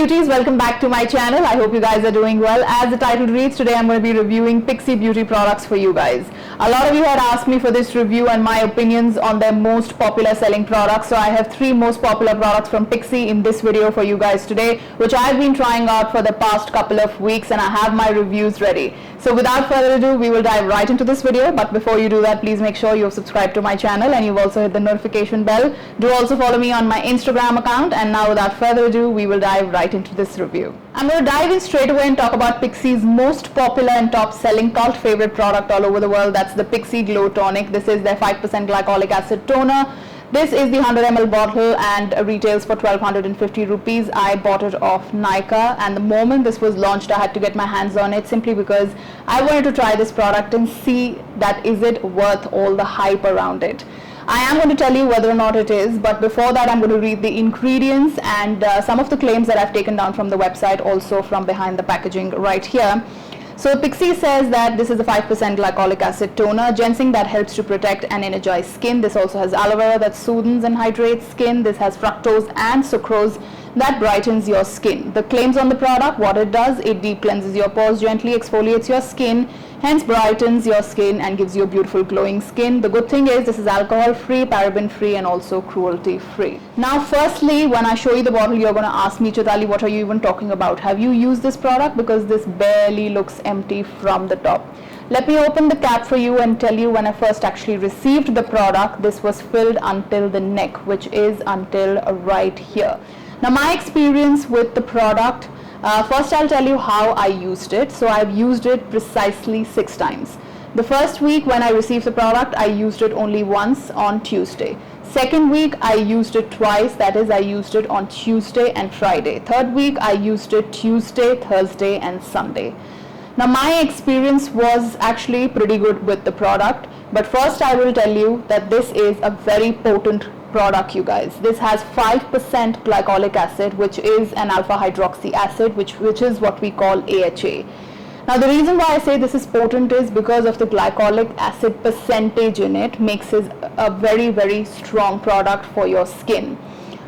beauties, welcome back to my channel. I hope you guys are doing well. As the title reads, today I'm going to be reviewing Pixi Beauty products for you guys. A lot of you had asked me for this review and my opinions on their most popular selling products. So I have 3 most popular products from Pixi in this video for you guys today, which I've been trying out for the past couple of weeks, and I have my reviews ready. So without further ado, we will dive right into this video. But before you do that, please make sure you've subscribed to my channel and you've also hit the notification bell. Do also follow me on my Instagram account. And now without further ado, we will dive right into this review. I'm going to dive in straight away and talk about Pixi's most popular and top selling cult favorite product all over the world. That's the Pixi Glow Tonic. This is their 5% glycolic acid toner. This is the 100 ml bottle and retails for 1250 rupees. I bought it off Nykaa, and the moment this was launched, I had to get my hands on it simply because I wanted to try this product and see that is it worth all the hype around it. I am going to tell you whether or not it is, but before that I'm going to read the ingredients and some of the claims that I've taken down from the website, also from behind the packaging right here. So Pixi says that this is a 5% glycolic acid toner, ginseng that helps to protect and energize skin. This also has aloe vera that soothes and hydrates skin. This has fructose and sucrose that brightens your skin. The claims on the product, what it does, it deep cleanses your pores, gently exfoliates your skin, hence brightens your skin and gives you a beautiful glowing skin. The good thing is this is alcohol free, paraben free, and also cruelty free. Now firstly, when I show you the bottle, you're going to ask me, Chitali, what are you even talking about? Have you used this product? Because this barely looks empty from the top. Let me open the cap for you and tell you, when I first actually received the product, this was filled until the neck, which is until right here. Now my experience with the product, first I'll tell you how I used it. So I've used it precisely 6 times. The first week when I received the product, I used it only once on Tuesday. Second week I used it twice, that is I used it on Tuesday and Friday. Third week I used it Tuesday, Thursday and Sunday. Now my experience was actually pretty good with the product, but first I will tell you that this is a very potent product, you guys. This has 5% glycolic acid, which is an alpha hydroxy acid, which is what we call AHA. Now the reason why I say this is potent is because of the glycolic acid percentage in it makes it a very, very strong product for your skin.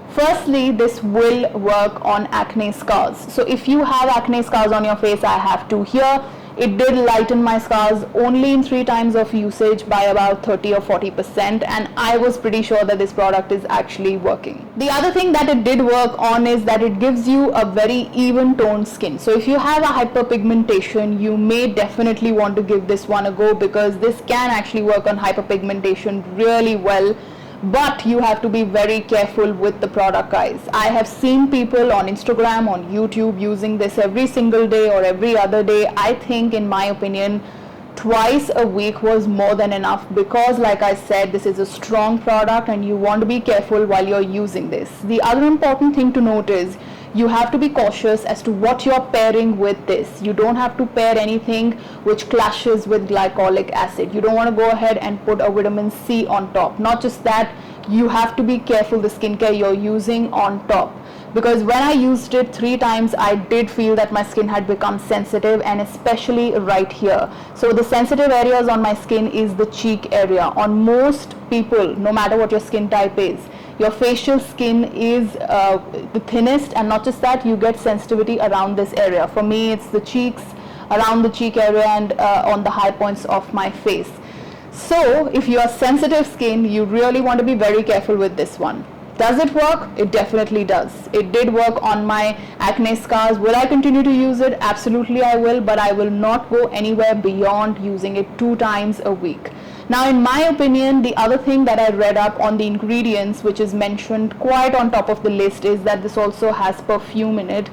Firstly, this will work on acne scars. So if you have acne scars on your face, I have 2 here. It did lighten my scars only in 3 times of usage by about 30 or 40%, and I was pretty sure that this product is actually working. The other thing that it did work on is that it gives you a very even toned skin. So if you have a hyperpigmentation, you may definitely want to give this one a go, because this can actually work on hyperpigmentation really well. But you have to be very careful with the product, guys. I have seen people on Instagram, on YouTube using this every single day or every other day. I think, in my opinion, twice a week was more than enough, because like I said, this is a strong product and you want to be careful while you're using this. The other important thing to note is you have to be cautious as to what you're pairing with this. You don't have to pair anything which clashes with glycolic acid. You don't want to go ahead and put a vitamin C on top. Not just that, you have to be careful the skincare you're using on top. Because when I used it 3 times, I did feel that my skin had become sensitive, and especially right here. So the sensitive areas on my skin is the cheek area. On most people, no matter what your skin type is, your facial skin is the thinnest, and not just that, you get sensitivity around this area. For me, it's the cheeks, around the cheek area, and on the high points of my face. So if you are sensitive skin, you really want to be very careful with this one. Does it work? It definitely does. It did work on my acne scars. Will I continue to use it? Absolutely I will, but I will not go anywhere beyond using it 2 times a week. Now in my opinion, the other thing that I read up on the ingredients, which is mentioned quite on top of the list, is that this also has perfume in it.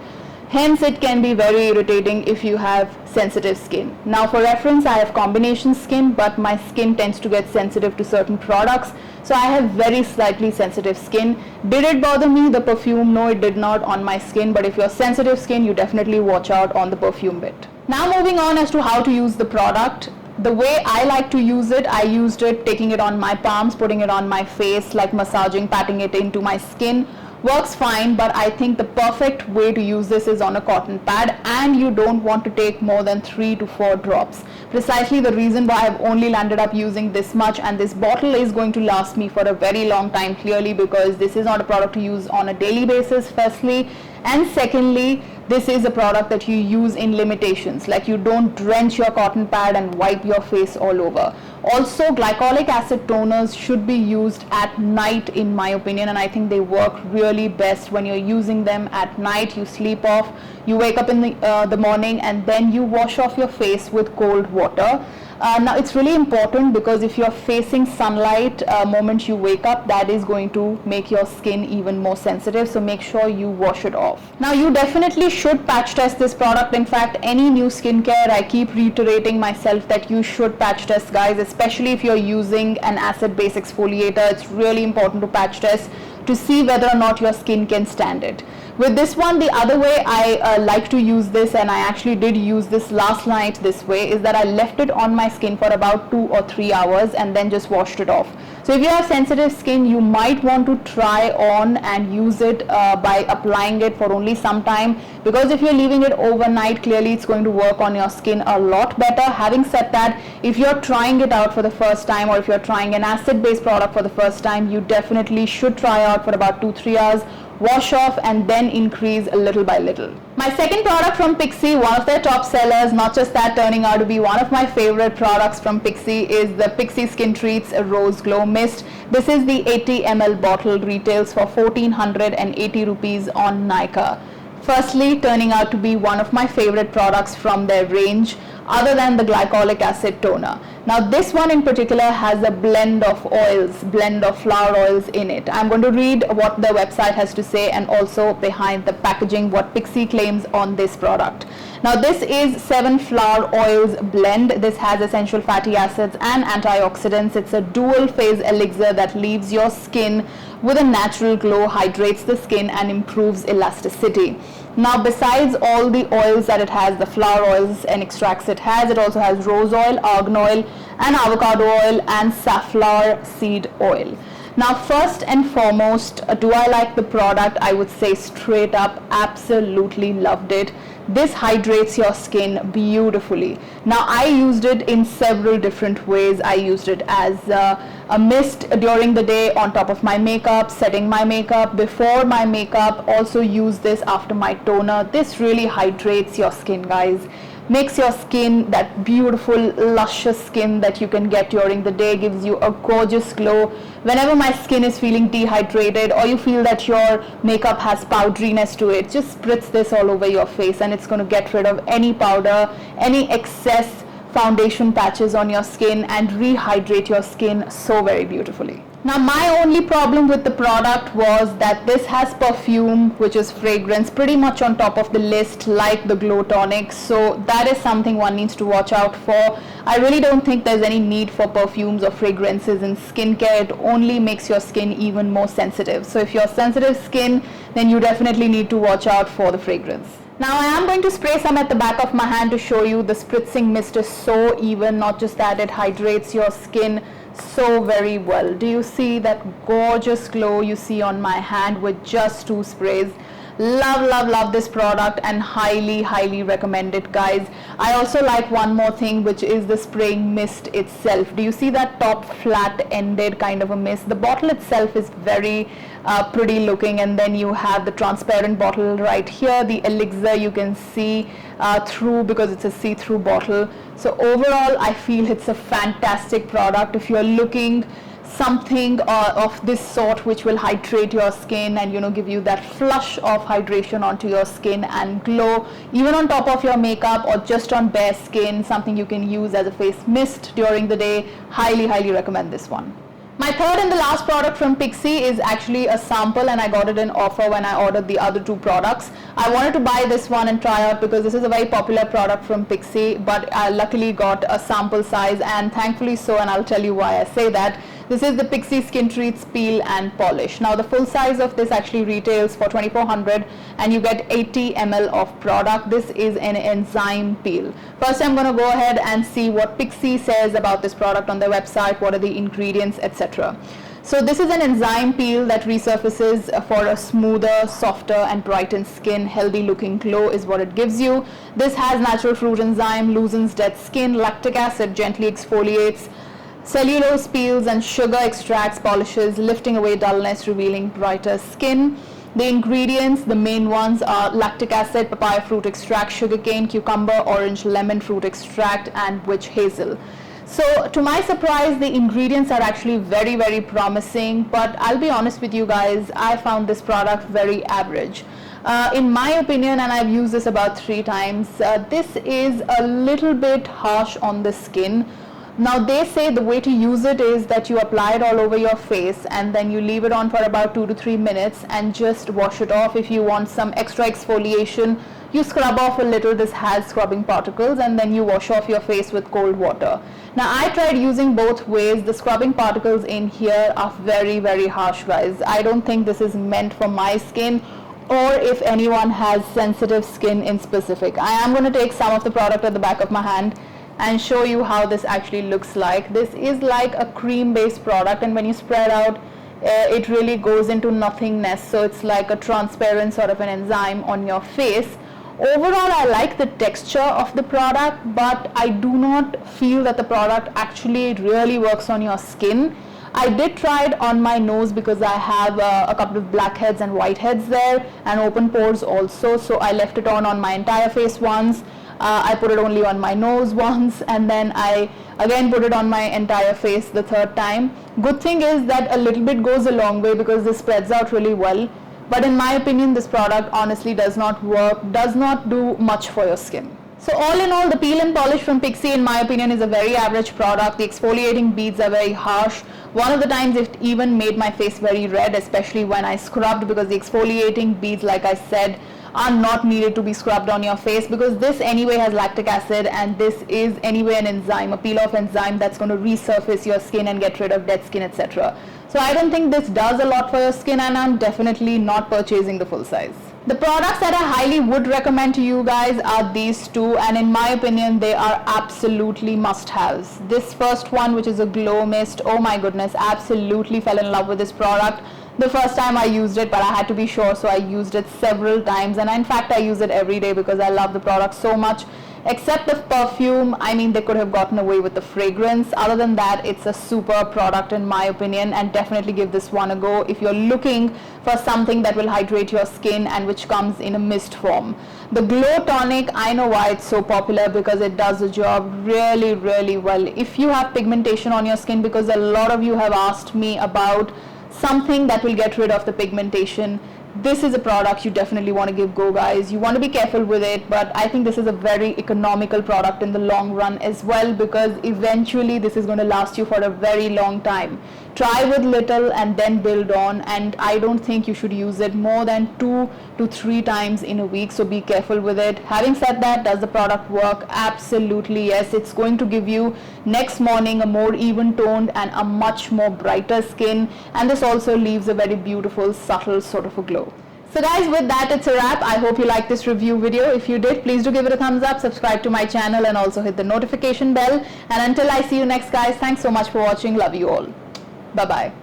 Hence it can be very irritating if you have sensitive skin. Now for reference, I have combination skin, but my skin tends to get sensitive to certain products. So I have very slightly sensitive skin. Did it bother me, the perfume? No, it did not on my skin. But if you're sensitive skin, you definitely watch out on the perfume bit. Now moving on as to how to use the product. The way I like to use it, I used it taking it on my palms, putting it on my face, like massaging, patting it into my skin. Works fine, but I think the perfect way to use this is on a cotton pad, and you don't want to take more than 3 to 4 drops. Precisely the reason why I've only landed up using this much, and this bottle is going to last me for a very long time, clearly, because this is not a product to use on a daily basis firstly, And secondly, this is a product that you use in limitations, like you don't drench your cotton pad and wipe your face all over. Also, glycolic acid toners should be used at night in my opinion, and I think they work really best when you're using them at night. You sleep off, you wake up in the morning, and then you wash off your face with cold water. Now it's really important because if you're facing sunlight moment you wake up, that is going to make your skin even more sensitive, so make sure you wash it off. Now you definitely should patch test this product. In fact, any new skincare, I keep reiterating myself that you should patch test, guys, especially if you're using an acid-based exfoliator. It's really important to patch test to see whether or not your skin can stand it. With this one, the other way I like to use this, and I actually did use this last night this way, is that I left it on my skin for about 2 or 3 hours and then just washed it off. So if you have sensitive skin, you might want to try on and use it by applying it for only some time, because if you're leaving it overnight, clearly it's going to work on your skin a lot better. Having said that, if you're trying it out for the first time, or if you're trying an acid-based product for the first time, you definitely should try out for about 2-3 hours, wash off, and then increase little by little. My second product from Pixi, one of their top sellers, not just that, turning out to be one of my favorite products from Pixi, is the Pixi Skin Treats Rose Glow Mist. This is the 80 ml bottle, retails for 1480 rupees on Nykaa. Firstly, turning out to be one of my favorite products from their range, other than the glycolic acid toner. Now this one in particular has a blend of oils, blend of flower oils in it. I'm going to read what the website has to say, and also behind the packaging what Pixi claims on this product. Now this is 7 flower oils blend. This has essential fatty acids and antioxidants. It's a dual phase elixir that leaves your skin with a natural glow, hydrates the skin, and improves elasticity. Now besides all the oils that it has, the flower oils and extracts it also has rose oil, argan oil, and avocado oil, and safflower seed oil. Now first and foremost, do I like the product? I would say straight up, absolutely loved it. This hydrates your skin beautifully. Now I used it in several different ways. I used it as a mist during the day on top of my makeup, setting my makeup, before my makeup. Also use this after my toner. This really hydrates your skin, guys. Makes your skin that beautiful luscious skin that you can get during the day, gives you a gorgeous glow. Whenever my skin is feeling dehydrated, or you feel that your makeup has powderiness to it, just spritz this all over your face, and it's going to get rid of any powder, any excess foundation patches on your skin, and rehydrate your skin so very beautifully. Now my only problem with the product was that this has perfume, which is fragrance, pretty much on top of the list, like the Glow Tonic. So that is something one needs to watch out for. I really don't think there's any need for perfumes or fragrances in skincare. It only makes your skin even more sensitive. So if you're sensitive skin, then you definitely need to watch out for the fragrance. Now I am going to spray some at the back of my hand to show you. The spritzing mist is so even, not just that, it hydrates your skin so very well. Do you see that gorgeous glow you see on my hand with just 2 sprays? Love this product, and highly recommend it, guys. I also like one more thing, which is the spraying mist itself. Do you see that top flat ended kind of a mist? The bottle itself is very pretty looking, and then you have the transparent bottle right here. The elixir you can see through, because it's a see-through bottle. So overall I feel it's a fantastic product if you're looking something of this sort which will hydrate your skin and give you that flush of hydration onto your skin and glow even on top of your makeup or just on bare skin, something you can use as a face mist during the day. Highly recommend this one. My third and the last product from Pixi is actually a sample, and I got it in offer when I ordered the other 2 products. I wanted to buy this one and try out because this is a very popular product from Pixi, but I luckily got a sample size, and thankfully so, and I'll tell you why I say that. This is the Pixi Skin Treats Peel and Polish. Now the full size of this actually retails for 2400 and you get 80 ml of product. This is an enzyme peel. First I'm going to go ahead and see what Pixi says about this product on their website, what are the ingredients, etc. So this is an enzyme peel that resurfaces for a smoother, softer and brightened skin. Healthy looking glow is what it gives you. This has natural fruit enzyme, loosens dead skin, lactic acid gently exfoliates, cellulose peels, and sugar extracts polishes, lifting away dullness, revealing brighter skin. The ingredients, the main ones are lactic acid, papaya fruit extract, sugarcane, cucumber, orange, lemon fruit extract, and witch hazel. So to my surprise, the ingredients are actually very, very promising, but I'll be honest with you guys, I found this product very average. In my opinion, and I've used this about 3 times, this is a little bit harsh on the skin. Now they say the way to use it is that you apply it all over your face and then you leave it on for about 2 to 3 minutes and just wash it off. If you want some extra exfoliation, you scrub off a little. This has scrubbing particles, and then you wash off your face with cold water. Now I tried using both ways. The scrubbing particles in here are very, very harsh, guys. I don't think this is meant for my skin, or if anyone has sensitive skin in specific. I am going to take some of the product at the back of my hand and show you how this actually looks like. This is like a cream based product, and when you spread out, it really goes into nothingness, so it's like a transparent sort of an enzyme on your face. Overall, I like the texture of the product, but I do not feel that the product actually really works on your skin. I did try it on my nose because I have a couple of blackheads and whiteheads there, and open pores also, so I left it on my entire face once. I put it only on my nose once, and then I again put it on my entire face the 3rd time. Good thing is that a little bit goes a long way because this spreads out really well. But in my opinion, this product honestly does not work, does not do much for your skin. So all in all, the peel and polish from Pixi, in my opinion, is a very average product. The exfoliating beads are very harsh. One of the times it even made my face very red, especially when I scrubbed, because the exfoliating beads, like I said, are not needed to be scrubbed on your face, because this anyway has lactic acid, and this is anyway an enzyme, a peel-off enzyme that's going to resurface your skin and get rid of dead skin, etc. So I don't think this does a lot for your skin, and I'm definitely not purchasing the full size. The products that I highly would recommend to you guys are these 2, and in my opinion they are absolutely must-haves. This first one, which is a glow mist, oh my goodness, absolutely fell in love with this product the first time I used it, but I had to be sure, so I used it several times, and in fact I use it every day because I love the product so much. Except the perfume, I mean, they could have gotten away with the fragrance. Other than that, it's a super product in my opinion, and definitely give this one a go if you're looking for something that will hydrate your skin and which comes in a mist form. The Glow Tonic, I know why it's so popular, because it does the job really, really well. If you have pigmentation on your skin, because a lot of you have asked me about something that will get rid of the pigmentation, this is a product you definitely want to give go, guys. You want to be careful with it, but I think this is a very economical product in the long run as well, because eventually this is going to last you for a very long time. Try with little and then build on, and I don't think you should use it more than 2 to 3 times in a week, so be careful with it. Having said that, does the product work? Absolutely yes. It's going to give you next morning a more even toned and a much more brighter skin, and this also leaves a very beautiful subtle sort of a glow. So guys, with that, it's a wrap. I hope you liked this review video. If you did, please do give it a thumbs up, subscribe to my channel, and also hit the notification bell. And until I see you next, guys, thanks so much for watching. Love you all. Bye bye.